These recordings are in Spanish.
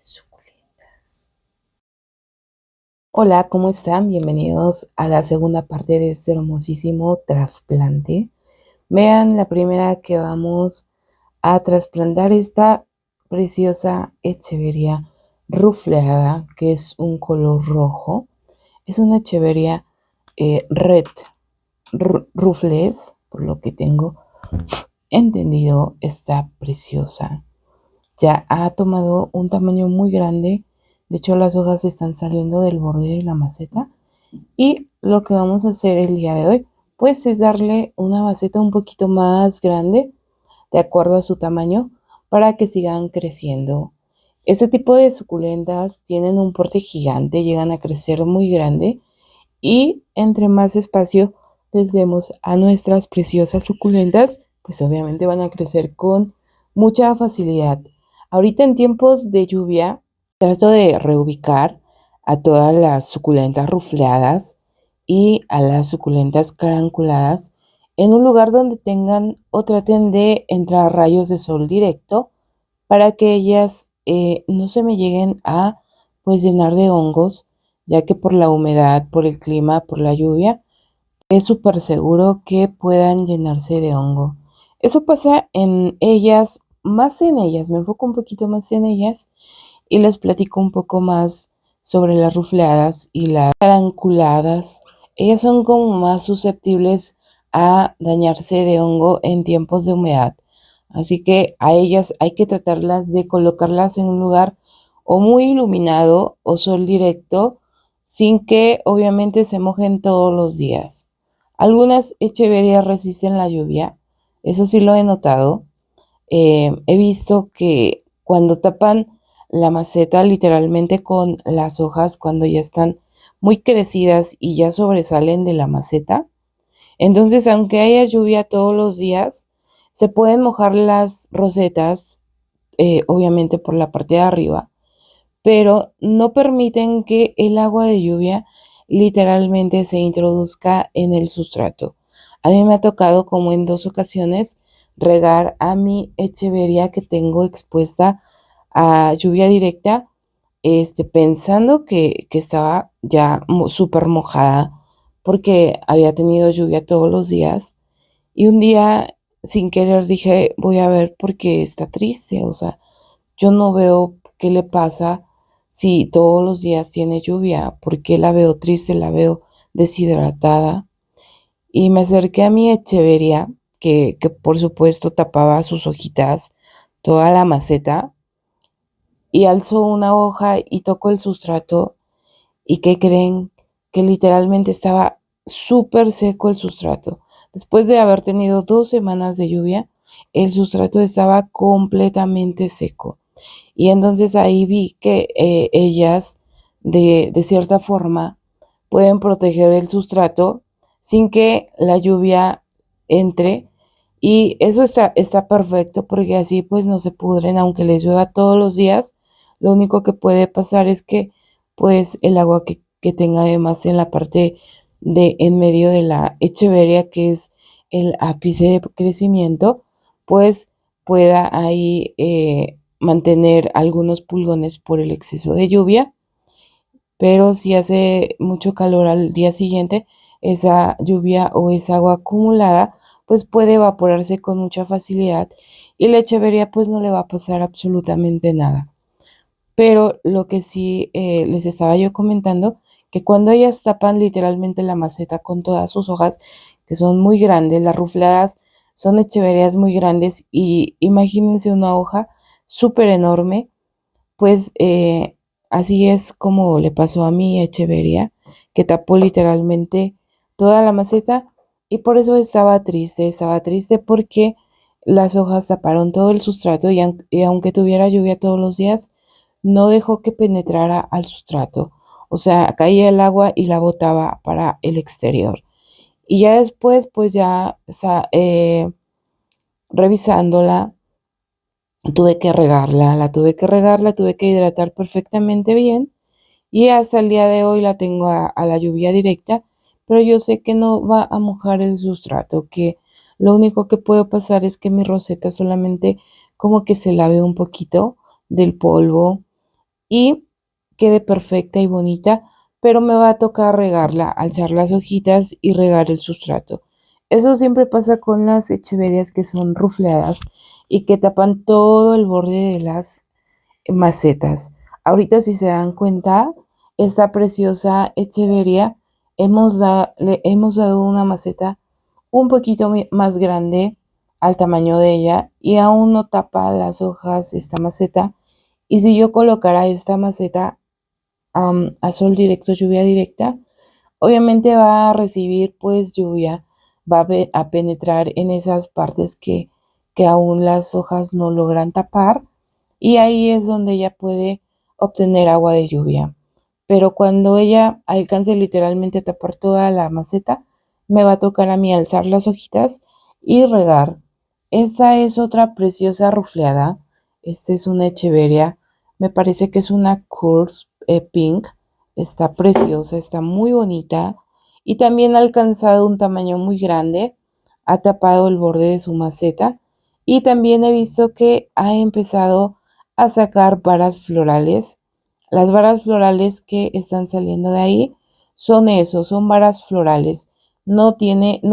suculentas. Hola, ¿cómo están? Bienvenidos a la segunda parte de este hermosísimo trasplante. Vean la primera que vamos a trasplantar esta preciosa echeveria rufleada, que es un color rojo. Es una echeveria red rufles, por lo que tengo entendido, está preciosa. Ya ha tomado un tamaño muy grande. De hecho, las hojas están saliendo del borde de la maceta. Y lo que vamos a hacer el día de hoy, pues es darle una maceta un poquito más grande, de acuerdo a su tamaño, para que sigan creciendo. Este tipo de suculentas tienen un porte gigante, llegan a crecer muy grande. Y entre más espacio les demos a nuestras preciosas suculentas, pues obviamente van a crecer con mucha facilidad. Ahorita en tiempos de lluvia, trato de reubicar a todas las suculentas rufleadas y a las suculentas caranculadas en un lugar donde tengan o traten de entrar rayos de sol directo para que ellas no se me lleguen a pues llenar de hongos, ya que por la humedad, por el clima, por la lluvia, es súper seguro que puedan llenarse de hongo. Eso pasa en ellas, más en ellas, me enfoco un poquito más en ellas y les platico un poco más sobre las rufleadas y las caranculadas. Ellas son como más susceptibles a dañarse de hongo en tiempos de humedad. Así que a ellas hay que tratarlas de colocarlas en un lugar o muy iluminado o sol directo, sin que obviamente se mojen todos los días. Algunas echeverias resisten la lluvia, eso sí lo he notado. He visto que cuando tapan la maceta literalmente con las hojas, cuando ya están muy crecidas y ya sobresalen de la maceta, entonces aunque haya lluvia todos los días, se pueden mojar las rosetas, obviamente por la parte de arriba, pero no permiten que el agua de lluvia literalmente se introduzca en el sustrato. A mí me ha tocado como en 2 ocasiones regar a mi echeveria que tengo expuesta a lluvia directa, pensando que estaba ya súper mojada porque había tenido lluvia todos los días. Y un día sin querer dije, voy a ver por qué está triste, o sea, yo no veo qué le pasa si todos los días tiene lluvia, porque la veo triste, la veo deshidratada. Y me acerqué a mi echeveria, que por supuesto tapaba sus hojitas, toda la maceta, y alzó una hoja y tocó el sustrato. ¿Y qué creen? Que literalmente estaba súper seco el sustrato. Después de haber tenido 2 semanas de lluvia, el sustrato estaba completamente seco. Y entonces ahí vi que ellas, de cierta forma, pueden proteger el sustrato sin que la lluvia entre. Y eso está perfecto porque así pues no se pudren, aunque les llueva todos los días. Lo único que puede pasar es que pues el agua que tenga además en la parte de en medio de la echeveria, que es el ápice de crecimiento, pues pueda ahí mantener algunos pulgones por el exceso de lluvia. Pero si hace mucho calor al día siguiente, esa lluvia o esa agua acumulada pues puede evaporarse con mucha facilidad y la echeveria pues no le va a pasar absolutamente nada. Pero lo que sí les estaba yo comentando, que cuando ellas tapan literalmente la maceta con todas sus hojas, que son muy grandes, las rufladas son echeverias muy grandes y imagínense una hoja súper enorme, pues así es como le pasó a mi echeveria, que tapó literalmente toda la maceta y por eso estaba triste porque las hojas taparon todo el sustrato y aunque tuviera lluvia todos los días, no dejó que penetrara al sustrato. O sea, caía el agua y la botaba para el exterior. Y ya después, pues ya revisándola, la tuve que hidratar perfectamente bien y hasta el día de hoy la tengo a la lluvia directa, pero yo sé que no va a mojar el sustrato, que lo único que puede pasar es que mi roseta solamente como que se lave un poquito del polvo y quede perfecta y bonita, pero me va a tocar regarla, alzar las hojitas y regar el sustrato. Eso siempre pasa con las echeverias que son rufleadas y que tapan todo el borde de las macetas. Ahorita si se dan cuenta, esta preciosa echeveria le hemos dado una maceta un poquito más grande al tamaño de ella y aún no tapa las hojas esta maceta. Y si yo colocara esta maceta a sol directo, lluvia directa, obviamente va a recibir pues lluvia, va a penetrar en esas partes que aún las hojas no logran tapar y ahí es donde ella puede obtener agua de lluvia. Pero cuando ella alcance literalmente a tapar toda la maceta, me va a tocar a mí alzar las hojitas y regar. Esta es otra preciosa rufleada. Esta es una echeveria. Me parece que es una Curse Pink. Está preciosa, está muy bonita y también ha alcanzado un tamaño muy grande. Ha tapado el borde de su maceta y también he visto que ha empezado a sacar varas florales. Las varas florales que están saliendo de ahí son eso, son varas florales. No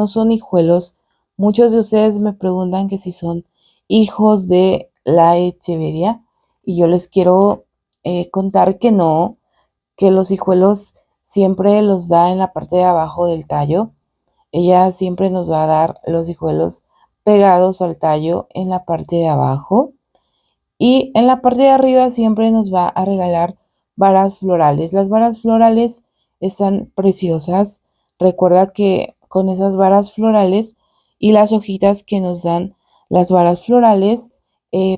son hijuelos. Muchos de ustedes me preguntan que si son hijos de la echeveria y yo les quiero contar que no, que los hijuelos siempre los da en la parte de abajo del tallo. Ella siempre nos va a dar los hijuelos pegados al tallo en la parte de abajo. Y en la parte de arriba siempre nos va a regalar varas florales. Las varas florales están preciosas. Recuerda que con esas varas florales y las hojitas que nos dan las varas florales,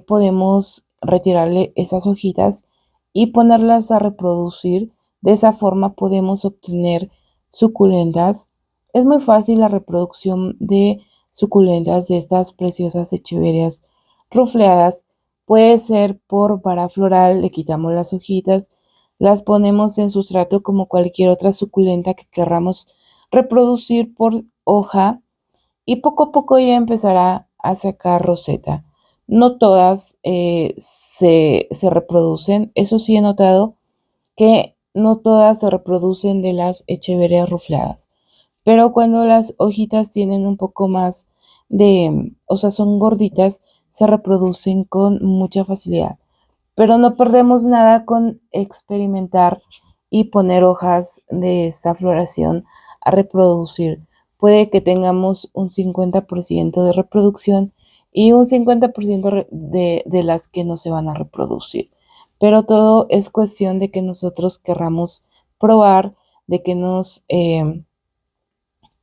podemos retirarle esas hojitas y ponerlas a reproducir. De esa forma podemos obtener suculentas. Es muy fácil la reproducción de suculentas de estas preciosas echeverias rufleadas. Puede ser por vara floral, le quitamos las hojitas, las ponemos en sustrato como cualquier otra suculenta que querramos reproducir por hoja y poco a poco ya empezará a sacar roseta. No todas se reproducen, eso sí he notado que no todas se reproducen de las echeverias rufleadas, pero cuando las hojitas tienen un poco más o sea, son gorditas, se reproducen con mucha facilidad. Pero no perdemos nada con experimentar y poner hojas de esta floración a reproducir. Puede que tengamos un 50% de reproducción y un 50% de las que no se van a reproducir. Pero todo es cuestión de que nosotros querramos probar, de que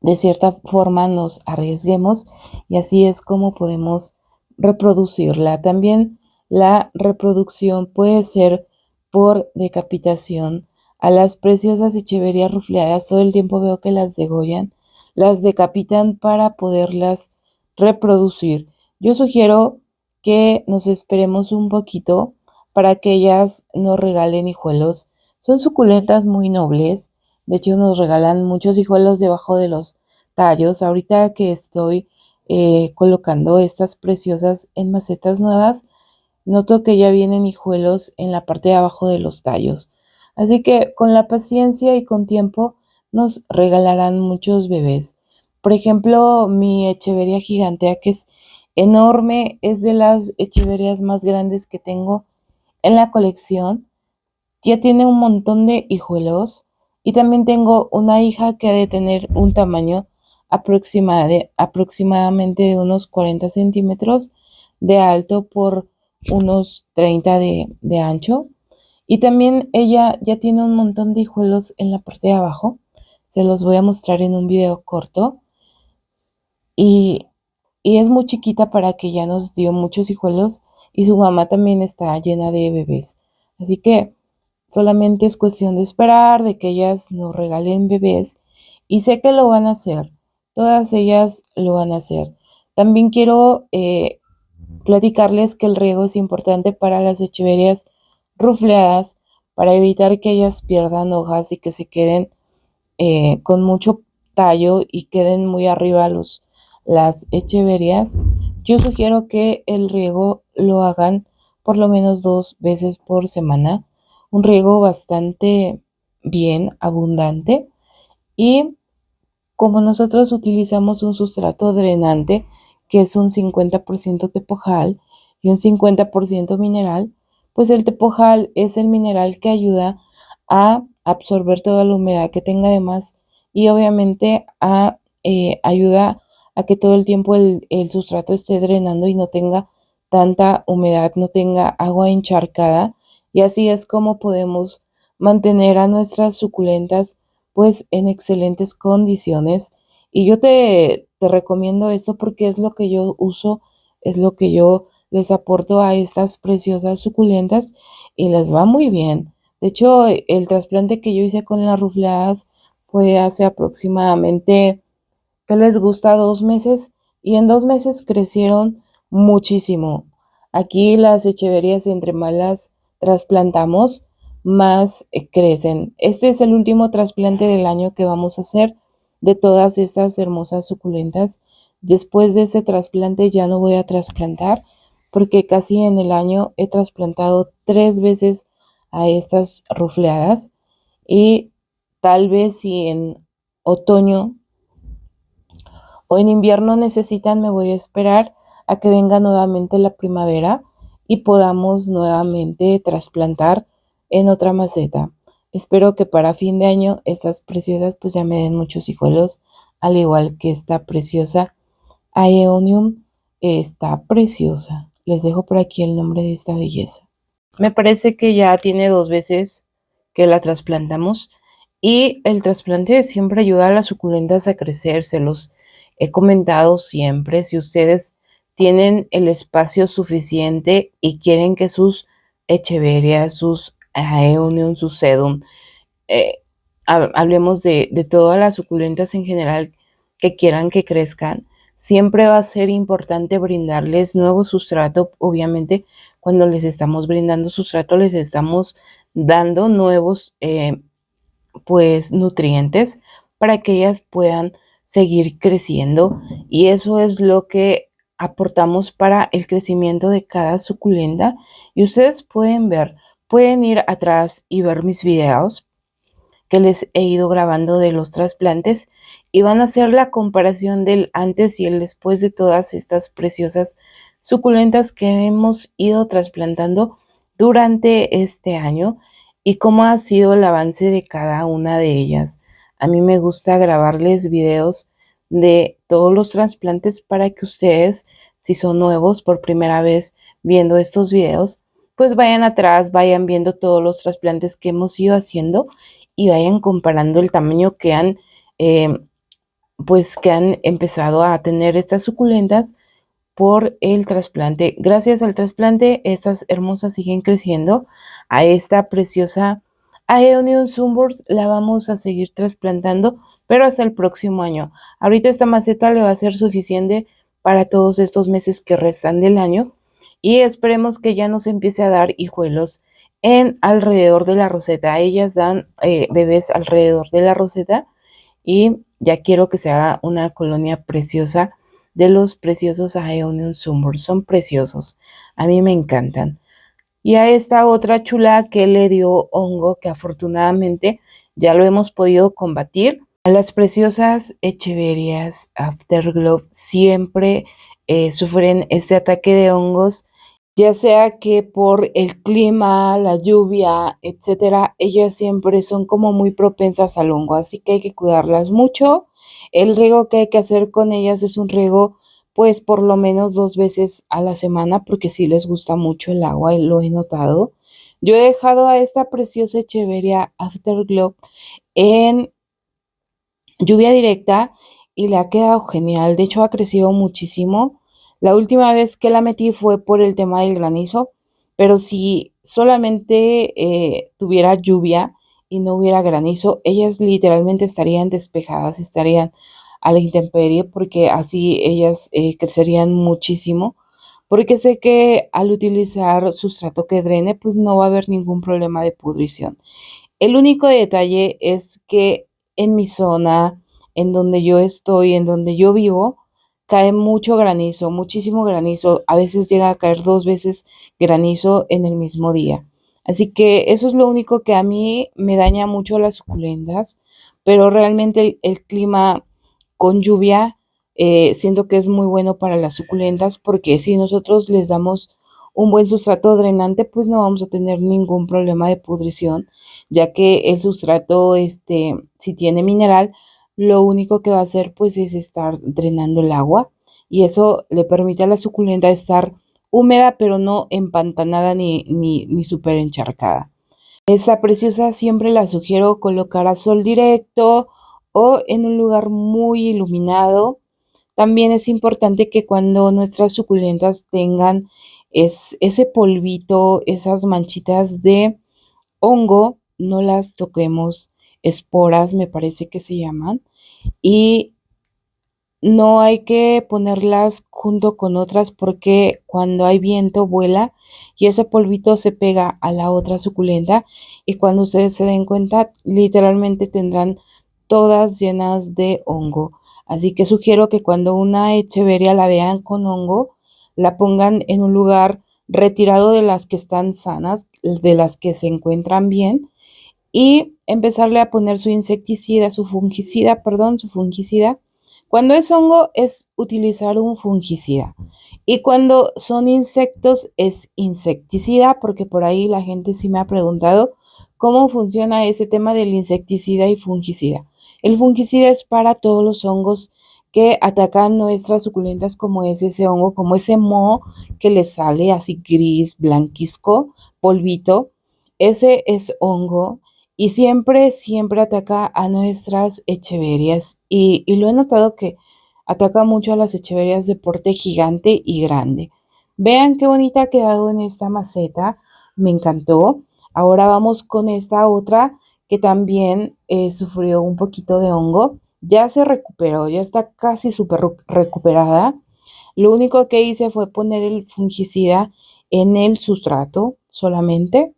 de cierta forma nos arriesguemos y así es como podemos reproducirla. También la reproducción puede ser por decapitación. A las preciosas echeverias rufleadas todo el tiempo veo que las degollan, las decapitan para poderlas reproducir. Yo sugiero que nos esperemos un poquito para que ellas nos regalen hijuelos. Son suculentas muy nobles. De hecho, nos regalan muchos hijuelos debajo de los tallos. Ahorita que estoy colocando estas preciosas en macetas nuevas, noto que ya vienen hijuelos en la parte de abajo de los tallos. Así que con la paciencia y con tiempo nos regalarán muchos bebés. Por ejemplo, mi echeveria gigantea, que es enorme, es de las echeverias más grandes que tengo en la colección. Ya tiene un montón de hijuelos y también tengo una hija que ha de tener un tamaño aproximadamente de unos 40 centímetros de alto por unos 30 de ancho. Y también ella ya tiene un montón de hijuelos en la parte de abajo. Se los voy a mostrar en un video corto. Y, y es muy chiquita para que ya nos dio muchos hijuelos. Y su mamá también está llena de bebés. Así que solamente es cuestión de esperar, de que ellas nos regalen bebés. Y sé que lo van a hacer. Todas ellas lo van a hacer. También quiero platicarles que el riego es importante para las echeverias rufleadas para evitar que ellas pierdan hojas y que se queden con mucho tallo y queden muy arriba las echeverias. Yo sugiero que el riego lo hagan por lo menos 2 veces por semana. un riego bastante bien, abundante. Y como nosotros utilizamos un sustrato drenante, que es un 50% tepojal y un 50% mineral, pues el tepojal es el mineral que ayuda a absorber toda la humedad que tenga de más y obviamente ayuda a que todo el tiempo el sustrato esté drenando y no tenga tanta humedad, no tenga agua encharcada, y así es como podemos mantener a nuestras suculentas pues en excelentes condiciones. Y yo te recomiendo esto porque es lo que yo uso, es lo que yo les aporto a estas preciosas suculentas y les va muy bien. De hecho, el trasplante que yo hice con las rufleadas fue hace aproximadamente, ¿qué les gusta? 2 meses, y en 2 meses crecieron muchísimo. Aquí las echeverías, entre más las trasplantamos, más crecen. Este es el último trasplante del año que vamos a hacer de todas estas hermosas suculentas. Después de ese trasplante ya no voy a trasplantar porque casi en el año he trasplantado 3 veces a estas rufleadas, y tal vez si en otoño o en invierno necesitan, me voy a esperar a que venga nuevamente la primavera y podamos nuevamente trasplantar en otra maceta. Espero que para fin de año estas preciosas pues ya me den muchos hijuelos, al igual que esta preciosa Aeonium. Está preciosa. Les dejo por aquí el nombre de esta belleza. Me parece que ya tiene 2 veces que la trasplantamos, y el trasplante siempre ayuda a las suculentas a crecer. Se los he comentado siempre. Si ustedes tienen el espacio suficiente y quieren que sus echeverias, sus aeonium, sus sedum, eh, hablemos de todas las suculentas en general que quieran que crezcan, siempre va a ser importante brindarles nuevo sustrato. Obviamente, cuando les estamos brindando sustrato, les estamos dando nuevos pues nutrientes para que ellas puedan seguir creciendo, y eso es lo que aportamos para el crecimiento de cada suculenta. Y ustedes pueden ir atrás y ver mis videos que les he ido grabando de los trasplantes, y van a hacer la comparación del antes y el después de todas estas preciosas suculentas que hemos ido trasplantando durante este año y cómo ha sido el avance de cada una de ellas. A mí me gusta grabarles videos de todos los trasplantes para que ustedes, si son nuevos por primera vez viendo estos videos, pues vayan atrás, vayan viendo todos los trasplantes que hemos ido haciendo y vayan comparando el tamaño que eh, que han empezado a tener estas suculentas por el trasplante. Gracias al trasplante, estas hermosas siguen creciendo. A esta preciosa Aeonium Sunburst la vamos a seguir trasplantando, pero hasta el próximo año. Ahorita esta maceta le va a ser suficiente para todos estos meses que restan del año, y esperemos que ya nos empiece a dar hijuelos en alrededor de la roseta. Ellas dan bebés alrededor de la roseta, y ya quiero que se haga una colonia preciosa de los preciosos Aeonium Sunburst. Son preciosos, a mí me encantan. Y a esta otra chula que le dio hongo, que afortunadamente ya lo hemos podido combatir. A las preciosas Echeverias Afterglow siempre sufren este ataque de hongos, ya sea que por el clima, la lluvia, etcétera. Ellas siempre son como muy propensas al hongo, así que hay que cuidarlas mucho. El riego que hay que hacer con ellas es un riego pues por lo menos 2 veces a la semana, porque sí les gusta mucho el agua, y lo he notado. Yo he dejado a esta preciosa Echeveria Afterglow en lluvia directa y le ha quedado genial. De hecho, ha crecido muchísimo. La última vez que la metí fue por el tema del granizo, pero si solamente tuviera lluvia y no hubiera granizo, ellas literalmente estarían despejadas, estarían a la intemperie, porque así ellas crecerían muchísimo. Porque sé que al utilizar sustrato que drene, pues no va a haber ningún problema de pudrición. El único detalle es que en mi zona, en donde yo estoy, en donde yo vivo, cae mucho granizo, muchísimo granizo. A veces llega a caer 2 veces granizo en el mismo día. Así que eso es lo único que a mí me daña mucho las suculentas, pero realmente el clima con lluvia siento que es muy bueno para las suculentas porque si nosotros les damos un buen sustrato drenante, pues no vamos a tener ningún problema de pudrición, ya que el sustrato, si tiene mineral, lo único que va a hacer pues es estar drenando el agua y eso le permite a la suculenta estar húmeda, pero no empantanada ni súper encharcada. Esta preciosa siempre la sugiero colocar a sol directo o en un lugar muy iluminado. También es importante que cuando nuestras suculentas tengan ese polvito, esas manchitas de hongo, no las toquemos, esporas me parece que se llaman, y no hay que ponerlas junto con otras porque cuando hay viento vuela y ese polvito se pega a la otra suculenta y cuando ustedes se den cuenta literalmente tendrán todas llenas de hongo. Así que sugiero que cuando una echeveria la vean con hongo, la pongan en un lugar retirado de las que están sanas, de las que se encuentran bien y empezarle a poner su insecticida, su fungicida. Cuando es hongo es utilizar un fungicida y cuando son insectos es insecticida, porque por ahí la gente sí me ha preguntado cómo funciona ese tema del insecticida y fungicida. El fungicida es para todos los hongos que atacan nuestras suculentas, como es ese hongo, como ese moho que le sale así gris, blanquisco, polvito. Ese es hongo y siempre ataca a nuestras echeverias y lo he notado que ataca mucho a las echeverias de porte gigante y grande. Vean qué bonita ha quedado en esta maceta, me encantó. Ahora vamos con esta otra que también sufrió un poquito de hongo. Ya se recuperó, ya está casi súper recuperada. Lo único que hice fue poner el fungicida en el sustrato solamente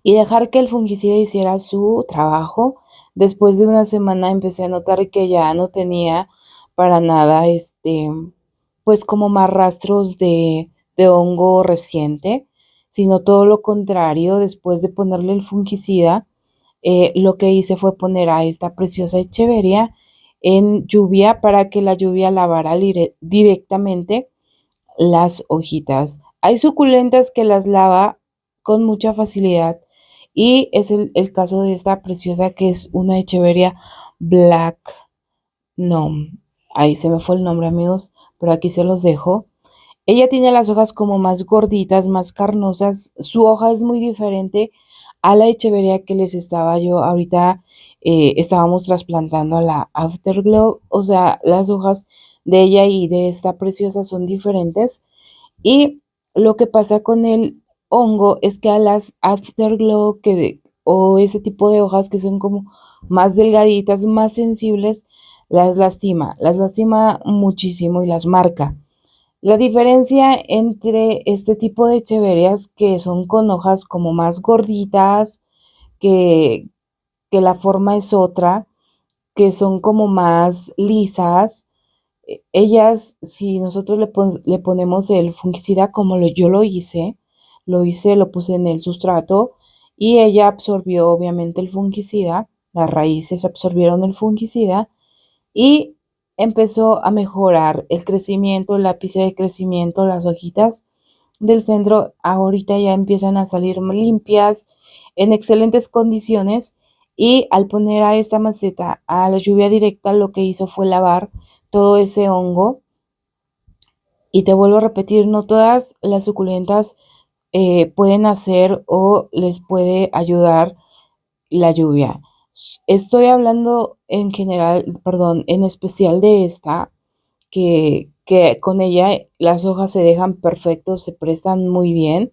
y dejar que el fungicida hiciera su trabajo. Después de una semana empecé a notar que ya no tenía para nada, pues como más rastros de hongo reciente, sino todo lo contrario. Después de ponerle el fungicida, lo que hice fue poner a esta preciosa echeveria en lluvia para que la lluvia lavara directamente las hojitas. Hay suculentas que las lava con mucha facilidad y es el caso de esta preciosa que es una Echeveria Black. No, ahí se me fue el nombre amigos, pero aquí se los dejo. Ella tiene las hojas como más gorditas, más carnosas. Su hoja es muy diferente a la Echeveria que les estaba yo ahorita. Estábamos trasplantando a la Afterglow. O sea, las hojas de ella y de esta preciosa son diferentes. Y lo que pasa con el hongo es que a las Afterglow o ese tipo de hojas que son como más delgaditas, más sensibles, las lastima muchísimo y las marca. La diferencia entre este tipo de echeverias que son con hojas como más gorditas, que, que la forma es otra, que son como más lisas, ellas, si nosotros le ponemos el fungicida como yo lo puse en el sustrato y ella absorbió obviamente el fungicida, las raíces absorbieron el fungicida y empezó a mejorar el crecimiento, el ápice de crecimiento, las hojitas del centro ahorita ya empiezan a salir limpias, en excelentes condiciones y al poner a esta maceta a la lluvia directa lo que hizo fue lavar todo ese hongo y te vuelvo a repetir, no todas las suculentas pueden hacer o les puede ayudar la lluvia. Estoy hablando en general, perdón, en especial de esta, que con ella las hojas se dejan perfectos, se prestan muy bien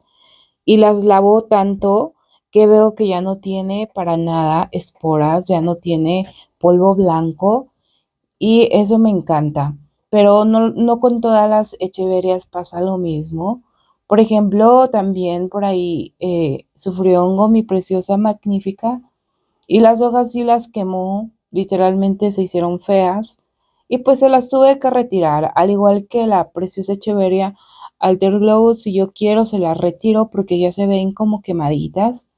y las lavo tanto que veo que ya no tiene para nada esporas, ya no tiene polvo blanco y eso me encanta. Pero no con todas las echeverias pasa lo mismo. Por ejemplo, también por ahí sufrió hongo mi preciosa magnífica y las hojas sí las quemó, literalmente se hicieron feas y pues se las tuve que retirar, al igual que la preciosa Echeveria Glow, si yo quiero, se las retiro porque ya se ven como quemaditas.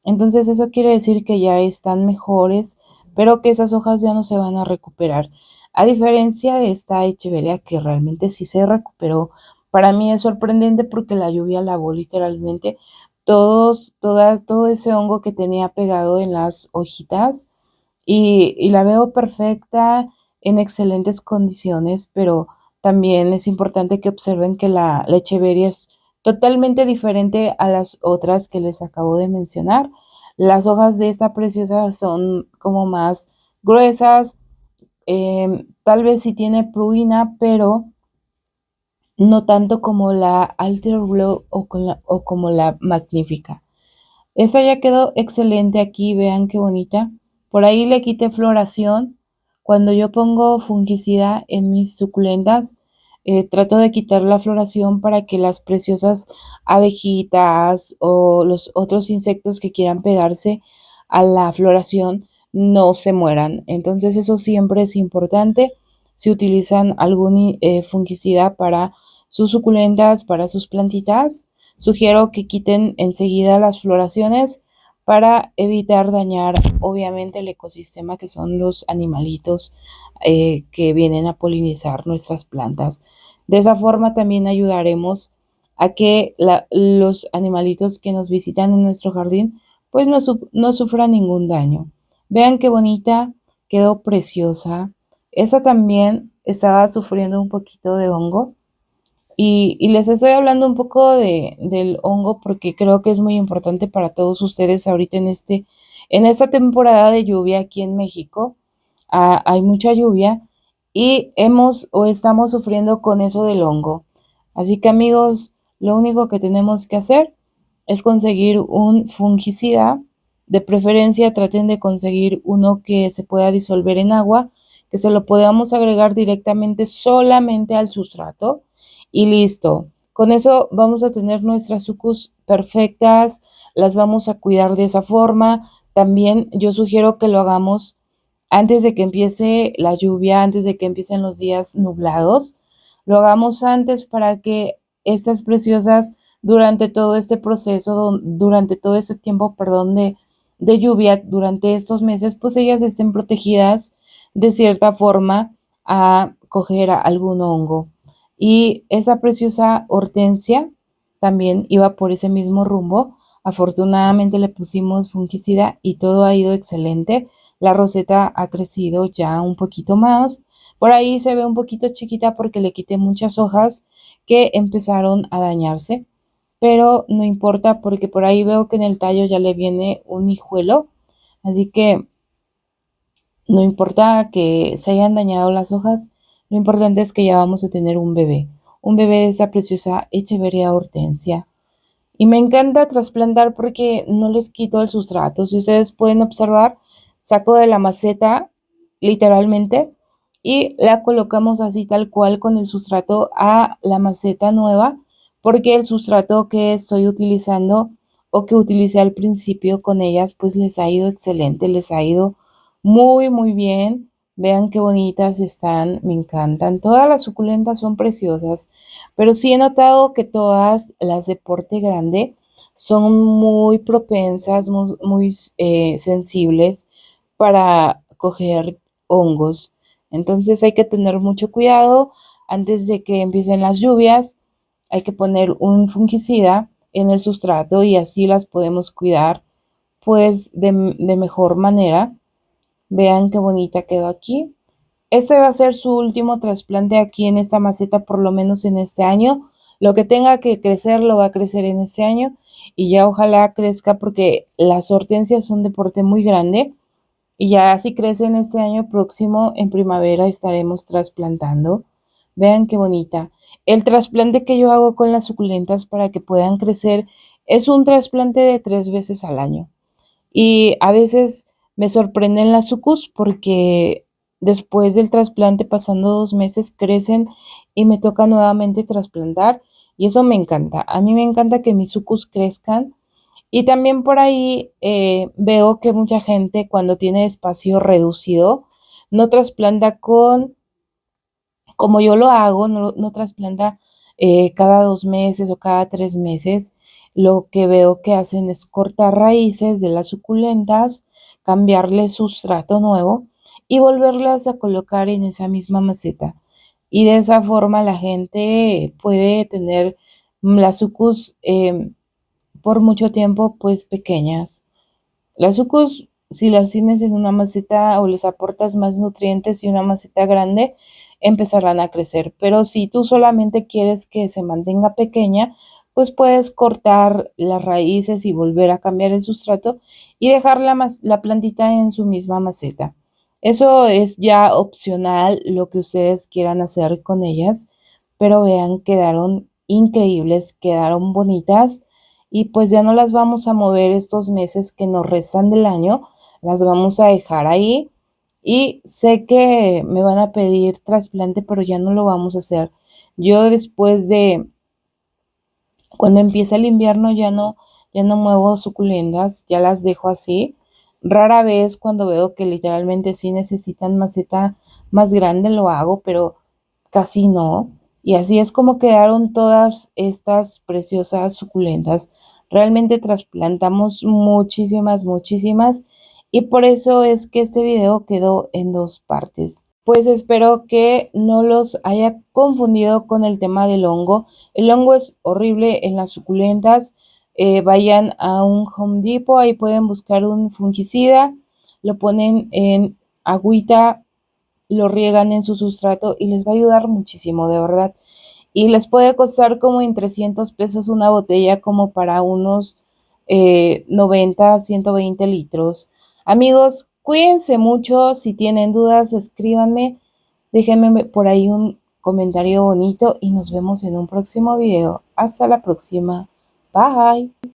Entonces eso quiere decir que ya están mejores, pero que esas hojas ya no se van a recuperar. A diferencia de esta echeveria que realmente sí se recuperó, para mí es sorprendente porque la lluvia lavó literalmente todo ese hongo que tenía pegado en las hojitas y la veo perfecta, en excelentes condiciones, pero también es importante que observen que la echeveria es totalmente diferente a las otras que les acabo de mencionar. Las hojas de esta preciosa son como más gruesas, tal vez sí tiene pruina, pero no tanto como la Alter Glow o como la Magnífica. Esta ya quedó excelente aquí, vean qué bonita. Por ahí le quité floración. Cuando yo pongo fungicida en mis suculentas, trato de quitar la floración para que las preciosas abejitas o los otros insectos que quieran pegarse a la floración no se mueran. Entonces eso siempre es importante. Si utilizan algún fungicida para sus suculentas, para sus plantitas, sugiero que quiten enseguida las floraciones para evitar dañar obviamente el ecosistema que son los animalitos que vienen a polinizar nuestras plantas. De esa forma también ayudaremos a que los animalitos que nos visitan en nuestro jardín pues no sufran ningún daño. Vean qué bonita, quedó preciosa. Esta también estaba sufriendo un poquito de hongo, y les estoy hablando un poco del hongo porque creo que es muy importante para todos ustedes ahorita en esta temporada de lluvia aquí en México. Hay mucha lluvia y hemos o estamos sufriendo con eso del hongo. Así que amigos, lo único que tenemos que hacer es conseguir un fungicida. De preferencia traten de conseguir uno que se pueda disolver en agua, que se lo podamos agregar directamente solamente al sustrato y listo. Con eso vamos a tener nuestras sucus perfectas, las vamos a cuidar de esa forma. También yo sugiero que lo hagamos antes de que empiece la lluvia, antes de que empiecen los días nublados. Lo hagamos antes para que estas preciosas durante todo este proceso, durante todo este tiempo, perdón, de lluvia, durante estos meses, pues ellas estén protegidas de cierta forma a coger algún hongo. Y esa preciosa hortensia también iba por ese mismo rumbo. Afortunadamente le pusimos fungicida y todo ha ido excelente. La roseta ha crecido ya un poquito más. Por ahí se ve un poquito chiquita porque le quité muchas hojas que empezaron a dañarse, pero no importa porque por ahí veo que en el tallo ya le viene un hijuelo, así que no importa que se hayan dañado las hojas, lo importante es que ya vamos a tener un bebé de esa preciosa Echeveria hortensia. Y me encanta trasplantar porque no les quito el sustrato. Si ustedes pueden observar, saco de la maceta literalmente y la colocamos así tal cual con el sustrato a la maceta nueva, porque el sustrato que estoy utilizando o que utilicé al principio con ellas pues les ha ido excelente, les ha ido muy bien. Vean qué bonitas están, me encantan. Todas las suculentas son preciosas, pero sí he notado que todas las de porte grande son muy propensas, muy sensibles para coger hongos. Entonces hay que tener mucho cuidado antes de que empiecen las lluvias. Hay que poner un fungicida en el sustrato y así las podemos cuidar pues de mejor manera. Vean qué bonita quedó aquí. Este va a ser su último trasplante aquí en esta maceta, por lo menos en este año. Lo que tenga que crecer lo va a crecer en este año y ya ojalá crezca porque las hortensias son de porte muy grande y ya si crecen este año próximo en primavera estaremos trasplantando. Vean qué bonita. El trasplante que yo hago con las suculentas para que puedan crecer es un trasplante de 3 veces al año. Y a veces me sorprenden las sucus porque después del trasplante, pasando 2 meses, crecen y me toca nuevamente trasplantar. Y eso me encanta. A mí me encanta que mis sucus crezcan. Y también por ahí veo que mucha gente cuando tiene espacio reducido no trasplanta como yo lo hago, no trasplanta cada 2 meses o cada 3 meses, lo que veo que hacen es cortar raíces de las suculentas, cambiarle sustrato nuevo y volverlas a colocar en esa misma maceta. Y de esa forma la gente puede tener las sucus por mucho tiempo pues pequeñas. Las sucus, si las tienes en una maceta o les aportas más nutrientes y una maceta grande, empezarán a crecer. Pero si tú solamente quieres que se mantenga pequeña, pues puedes cortar las raíces y volver a cambiar el sustrato y dejar la plantita en su misma maceta. Eso es ya opcional lo que ustedes quieran hacer con ellas, pero vean, quedaron increíbles, quedaron bonitas y pues ya no las vamos a mover estos meses que nos restan del año, las vamos a dejar ahí y sé que me van a pedir trasplante, pero ya no lo vamos a hacer. Yo después de cuando empieza el invierno ya no muevo suculentas, ya las dejo así. Rara vez cuando veo que literalmente sí necesitan maceta más grande lo hago, pero casi no. Y así es como quedaron todas estas preciosas suculentas. Realmente trasplantamos muchísimas, muchísimas. Y por eso es que este video quedó en 2 partes. Pues espero que no los haya confundido con el tema del hongo. El hongo es horrible en las suculentas. Vayan a un Home Depot, ahí pueden buscar un fungicida, lo ponen en agüita, lo riegan en su sustrato y les va a ayudar muchísimo, de verdad. Y les puede costar como en 300 pesos una botella, como para unos 90, 120 litros. Amigos, cuídense mucho. Si tienen dudas, escríbanme. Déjenme por ahí un comentario bonito y nos vemos en un próximo video. Hasta la próxima. Bye.